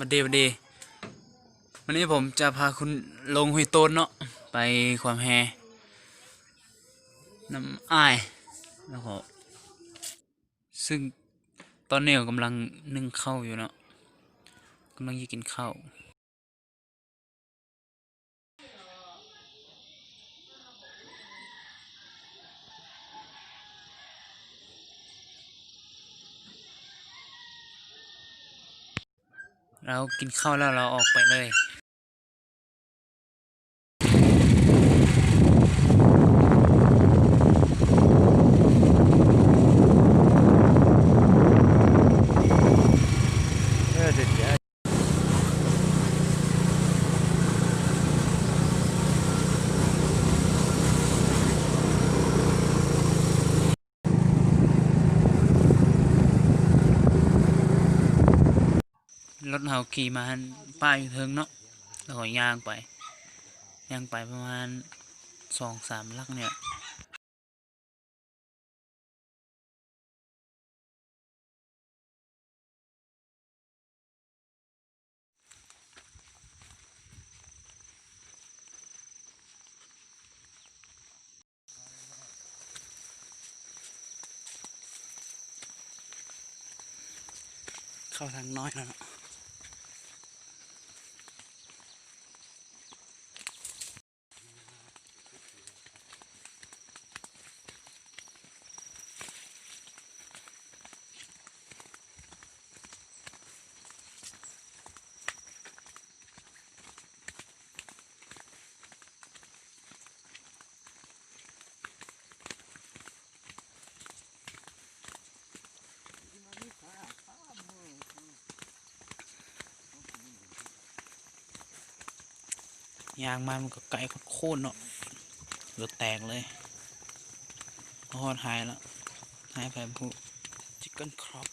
มาเดวันนี้ผมจะพาคุณลงห้วยโต้นเนาะไปความแฮน้ำอ้ายแล้วก็ซึ่งตอนนี้กำลังนึ่งข้าวอยู่เนาะกำลังกินข้าวเรากินข้าวแล้วเราออกไปเลยรถเฮาขี่มาป้ายอยู่เทิงเนาะแล้วก็ย่างไปประมาณ2-3 ลักเนี่ยเข้าทางน้อยแล้วเนาะยางมันก็ไกลโค่นเนาะเหลือแตกเลยพอดหายแล้วหายไปผู้ชิคเก้นครอป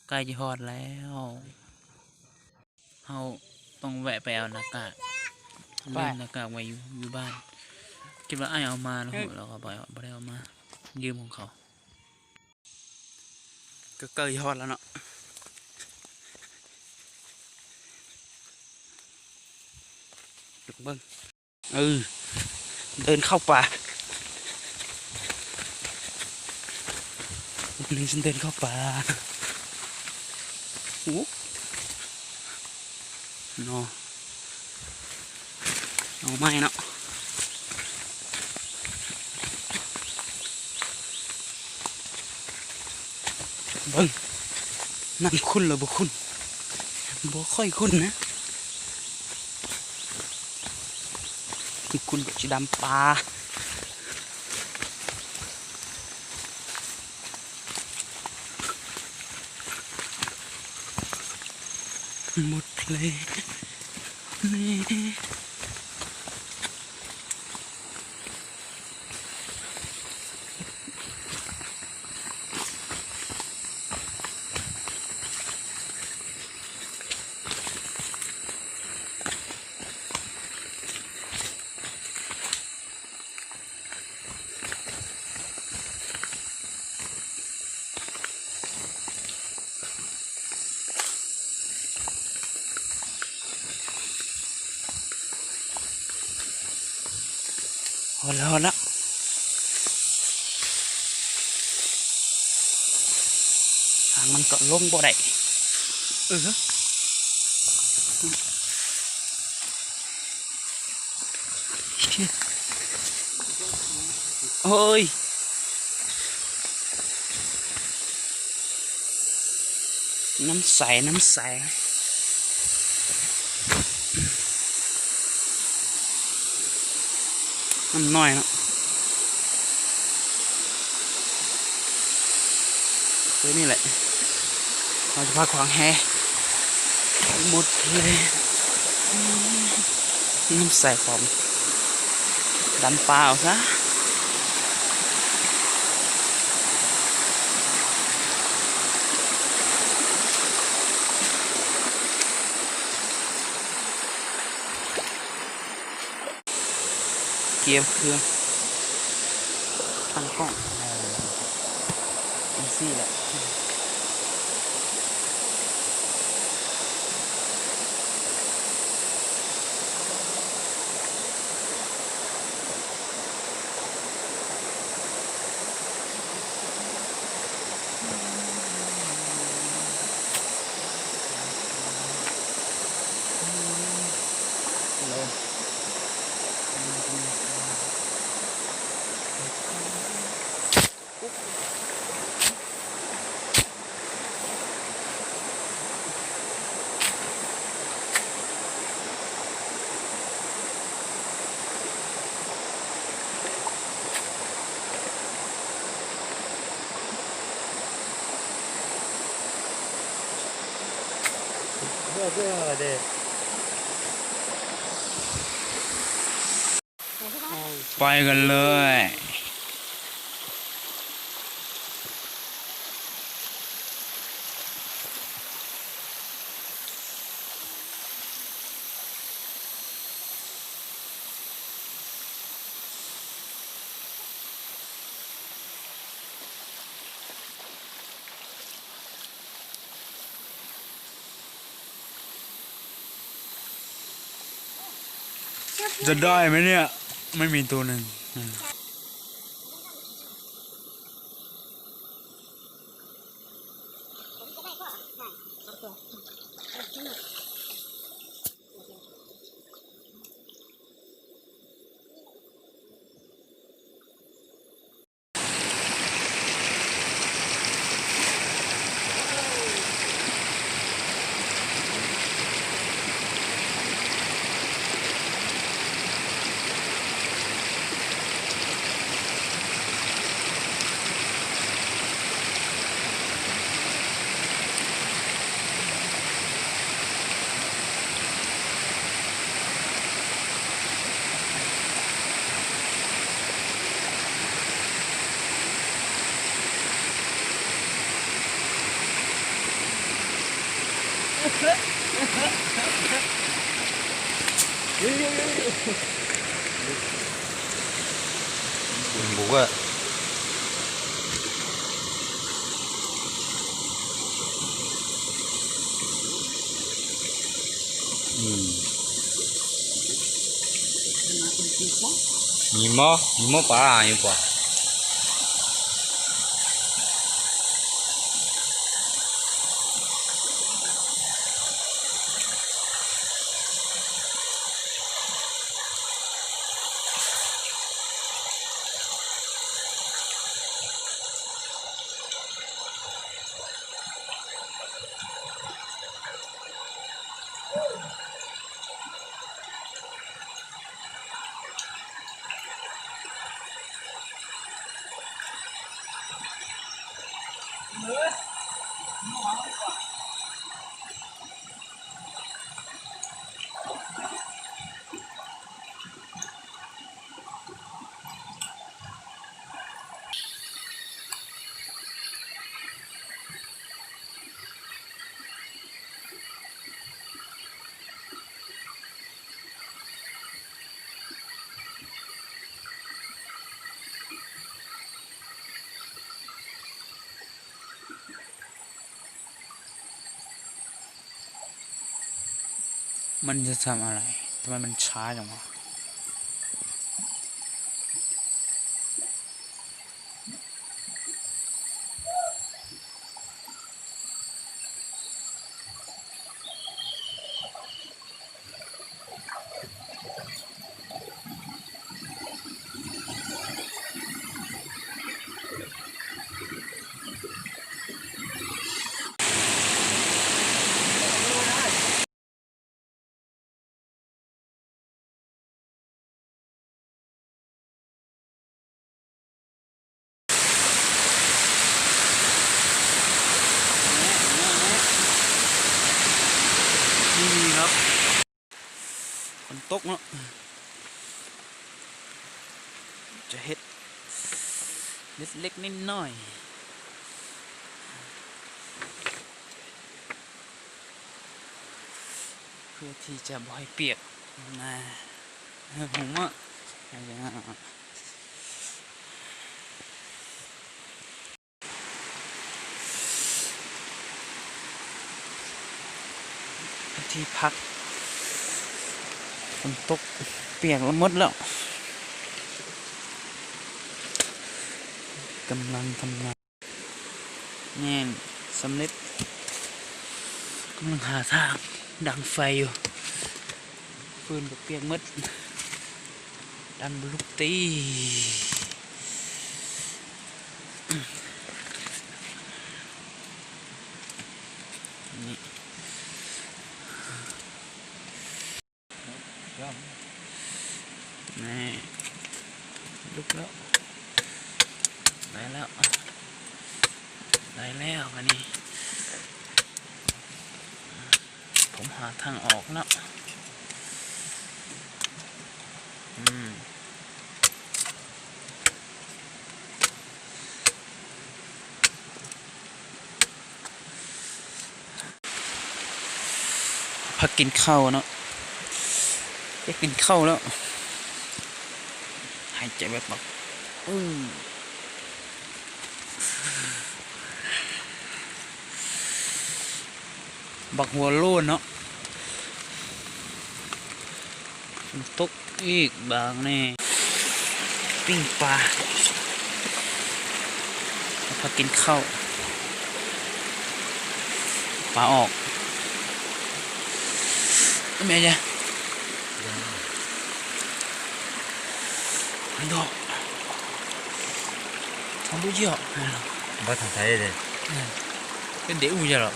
ใกล้จะฮอดแล้วเราต้องแวะไปเอาหน้ากากลืมหน้ากากไว้อยู่บ้านคิดว่าไอ้เอามาแล้วเราก็บ่ได้เอามายืมของเขาก็เกยฮอดแล้วเนาะเบิ้งเดินเข้าป่านี่ฉันเดินเข้าป่าโอ้เนาะเอาไม่เนาะเบิ้งนั่นคุณหรือบุคุณบ่ค่อยคุณนะคุณจะดำปลาหมดเพลงนี่พอแล้วทางมันก็ลงบ่ได้โอ้ยน้ำใสน้ำน้อยเนาะตัวนี้แหละ เราจะพาขวางแฮหมดเลยน้ำใส่ผมดันเปล่าซะเกียร์เครื่องตั้งกล้องเป็นซี่แหละไปกันเลยจะได้ไหมเนี่ยไม่มีตัวหนึ่ง뭐가 이모 봐 이모 봐มันจะทำอะไรทำไมมันช้าจังวะ ตกเนาะจะเฮ็ดเล็กๆนิดหน่อยเพื่อที่จะบ่ให้เปียกนะผมว่าอย่างนั้นที่พักฝนตกเปียกแล้วหมดแล้วกำลังทำงานแน่นสำเร็จกำลังหาทางดังไฟอยู่ฟืนกับเปียกหมดดันบลุกตีนี่นี่ลุกแล้วได้แล้ววันนี้ผมหาทางออกแล้วพักกินข้าวเนาะได้กินข้าวแล้วหายใจแบบบักหัวโล้นเนาะตกอีกบางแน่ปิ้งปลาพอกินข้าวปลาออกแม่จ้ะมันดอกทำบุญเยอะ บ่ทางไทยเลย เป็นเด็กอุ้ยเหรอ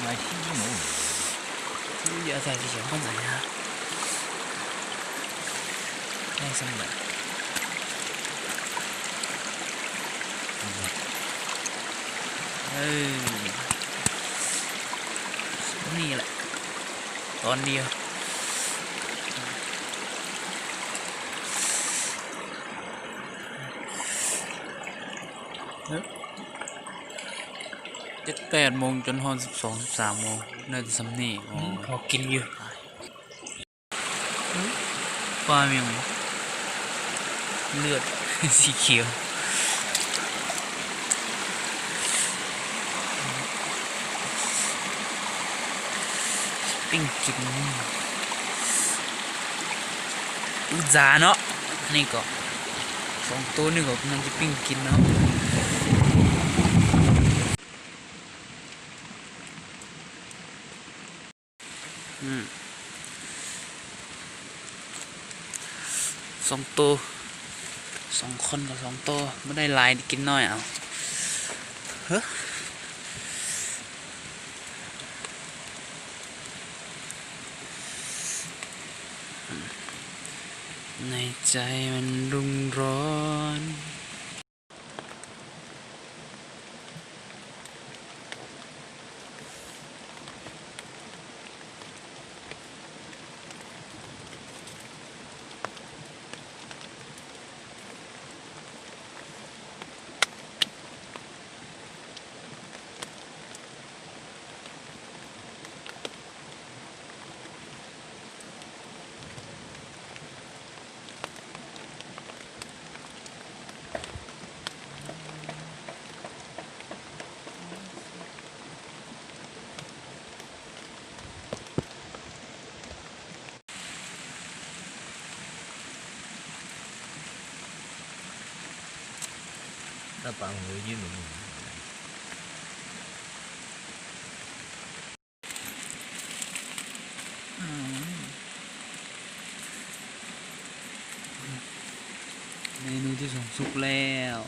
มาที่นี่หนู อุ้ยอะไรที่เขียวข้างไหนฮะได้สมัยนี่แหละตอนเดียว7-8 โมงจนฮอน12-13 โมงน่าจะสำนีพอกินอยู่ปลาเมียงเลือด สีเขียวปิ้งกินอุจาเนาะนี่ก็2 ตัวนี่ก็กำลังจะปิ้งกินเนาะ2 ตัว 2 คนกับ2 ตัวไม่ได้หลายกินน้อยเอาเฮ้อในใจมันรุ่งร้อนถ้าปังมือยืนหนูเมนูที่ส่งสุกแล้ว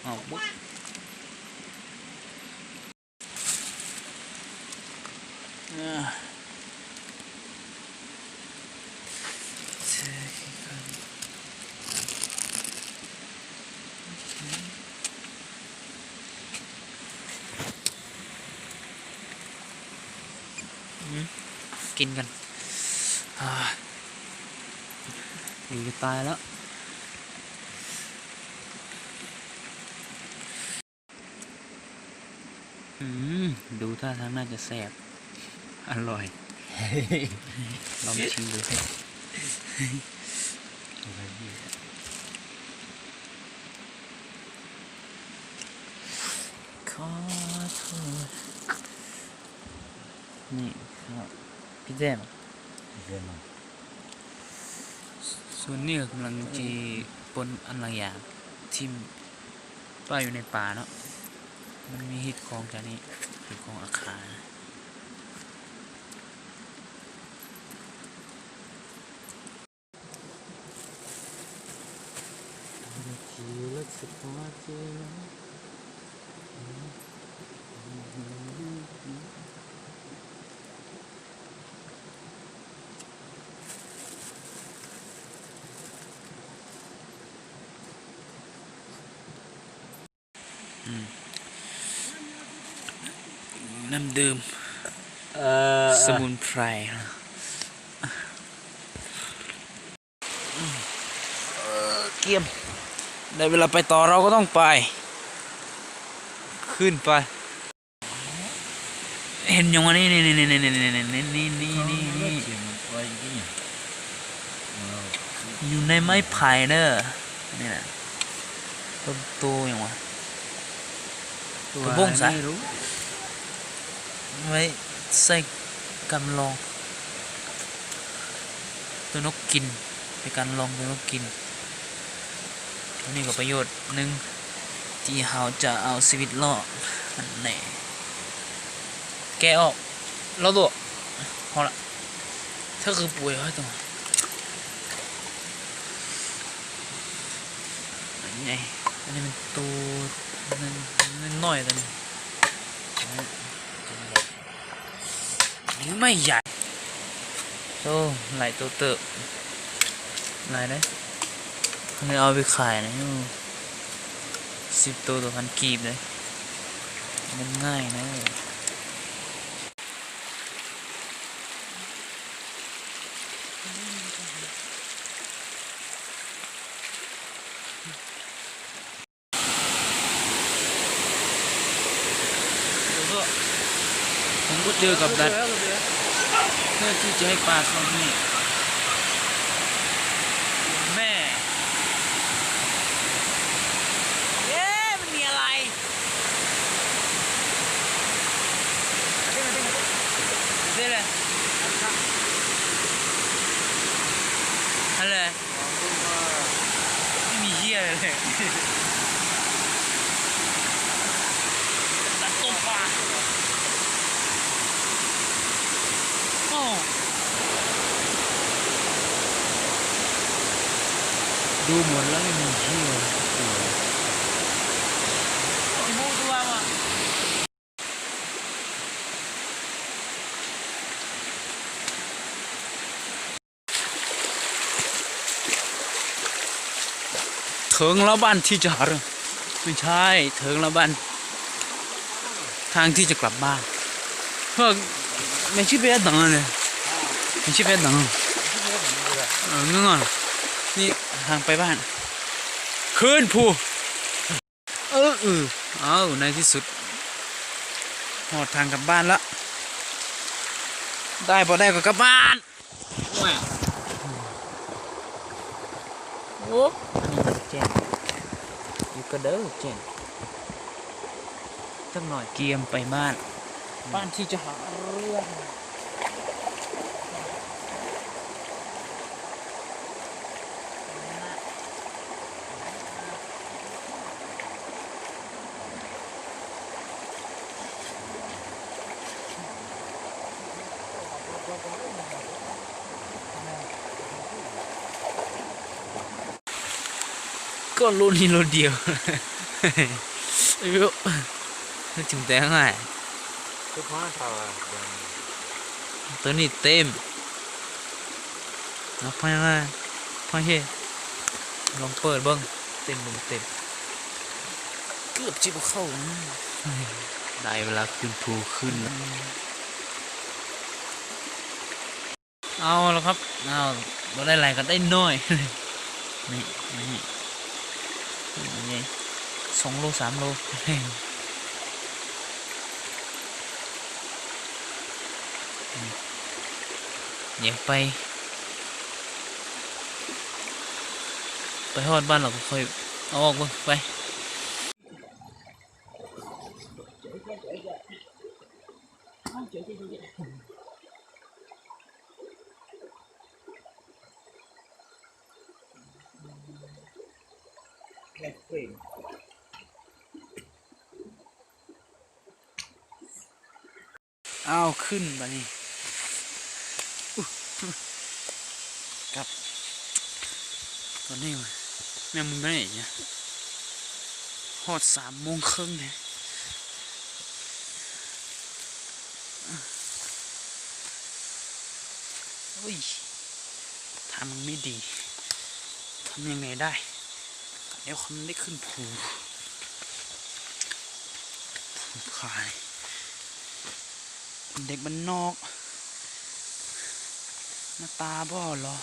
ออกบุ๊กกินกัน อยู่จะตายแล้วดูท่าทางน่าจะแซ่บอร่อย ลองชิมดูขอโทษนี่ครับพี่แจม เรื่องมัน ส่วนนี้กำลังจีปนอันละอย่างทิมป้าอยู่ในป่าเนาะมันมีฮิตของจากนี้ฮิตของอาคาน้ำดื่มสมุนไพรเกียมได้เวลาไปต่อเราก็ต้องไป ขึ้นไป เห็นยังวะนี่อยู่ในไม้ไผ่เนอะนี่แหละต้นโตอย่างวะกระบงซะไว้ใส่กำลองตัวนกกินไปการลองตัวนกกินนี่ก็ประโยชน์หนึ่งที่เราจะเอาชีวิตรอดอันแน่แกะออกแล้วตัวพอละถ้าคือป่วยให้ตัวอันนี้มันตัวนั่นน้อยแต่นี่ไม่ใหญ่โอ้หลายตัวเติบหลายเลยนี่เอาไปขายนะ10 ตัวต่อพันกีบเลยมันง่ายนะผมก็เจอกับดักเพื่อที่จะให้ปลาเขานี่แม่เย้มันมีอะไรเดี๋ยวเลยอะไรไม่มีเหี้ยอะไรเลยตัดต้มปลาดูหมดแล้วไม่มีเชี่ยวมีมูตัวมาถึงแล้วบ้านที่จะหาไม่ใช่ถึงแล้วบ้านทางที่จะกลับบ้านเพื่อไม่ใช่เบี้ยดังเลยไม่ใช่เบี้ยดังเงื่อนนี่ทางไปบ้านขึ้นภูเอาในที่สุดหอดทางกลับบ้านละได้พอได้ก็กลับบ้านโอ้เจนอยู่กระเด้อเจนสักหน่อยเกียมไปบ้านที่จะหาเรื่องก็รุ่นนี้รุ่นเดียวไอ้เว้ยถึงแต่ง่ายตัวนี้เต็มแล้วพอยังไงพอเฮลองเปิดบ้างเต็มเกือบจิบเข้าได้เวลาขึ้นภูขึ้นแล้ว เอาแล้วครับเอาบ่ได้หลายก็ได้น้อย นี่นี่2 โล 3 โล เดี๋ยวไปฮอดบ้านเราก็ค่อยเอาออกเบิ่งไปเอาขึ้นบัดนี้ครับตอนนี้แม่มึงไปไหนเนี่ยฮอด3 โมงครึ่งเนี่ยโอ้ยทางมันไม่ดีทำยังไงได้เดี๋ยวคนได้ขึ้นภูขายเด็กบ้านนอกหน้าตาบ่หรอ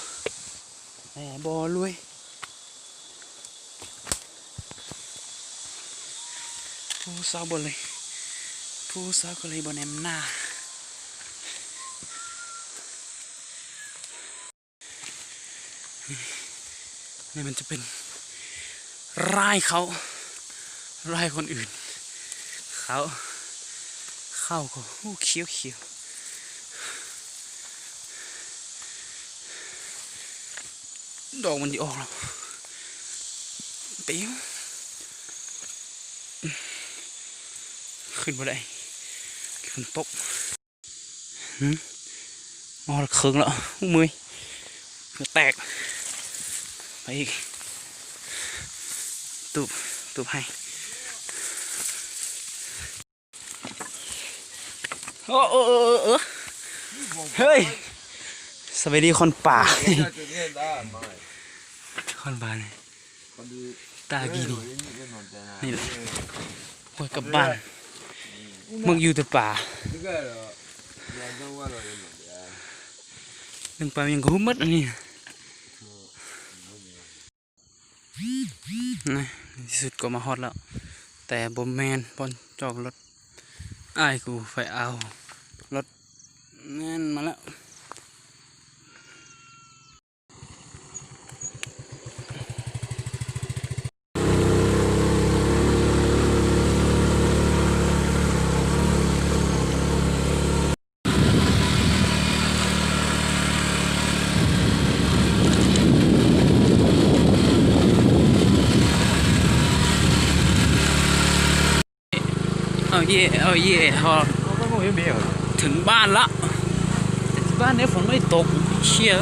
แหมบ่รวยผู้สาวบ่เลยผู้สาวก็เลยบ่แนมหน้านี่มันจะเป็นไร่เขาไร่คนอื่นเข้าก็เขียวดอกมันจะออกแล้วเปี้ยวขึ้นมาได้ขึ้นตกมอละเคืองแล้วมือแตกไปอีกตูบให้โอ้เฮ้ยสวัสดีคนป่า คนป่าเนี่ยตากีนี่แหละโอ้ยกลับบ้านมึงอยู่แต่ป่าหนึ่งป่ายังกูมัดอันนี้นะที่สุดก็มาฮอดแล้วแต่บ่แมนบอนจอกรถอ้ายกูไปเอารถแน่นมาแล้วเอาเย่พอถึงบ้านละแต่ที่บ้านเนี่ยฝนไม่ตกเชี่ย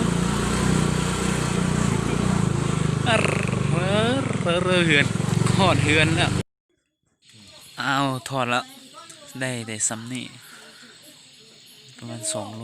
เหือนทอดเหือนแล้วเอาถอดแล้วได้ซ้ำนี่ประมาณ2 โล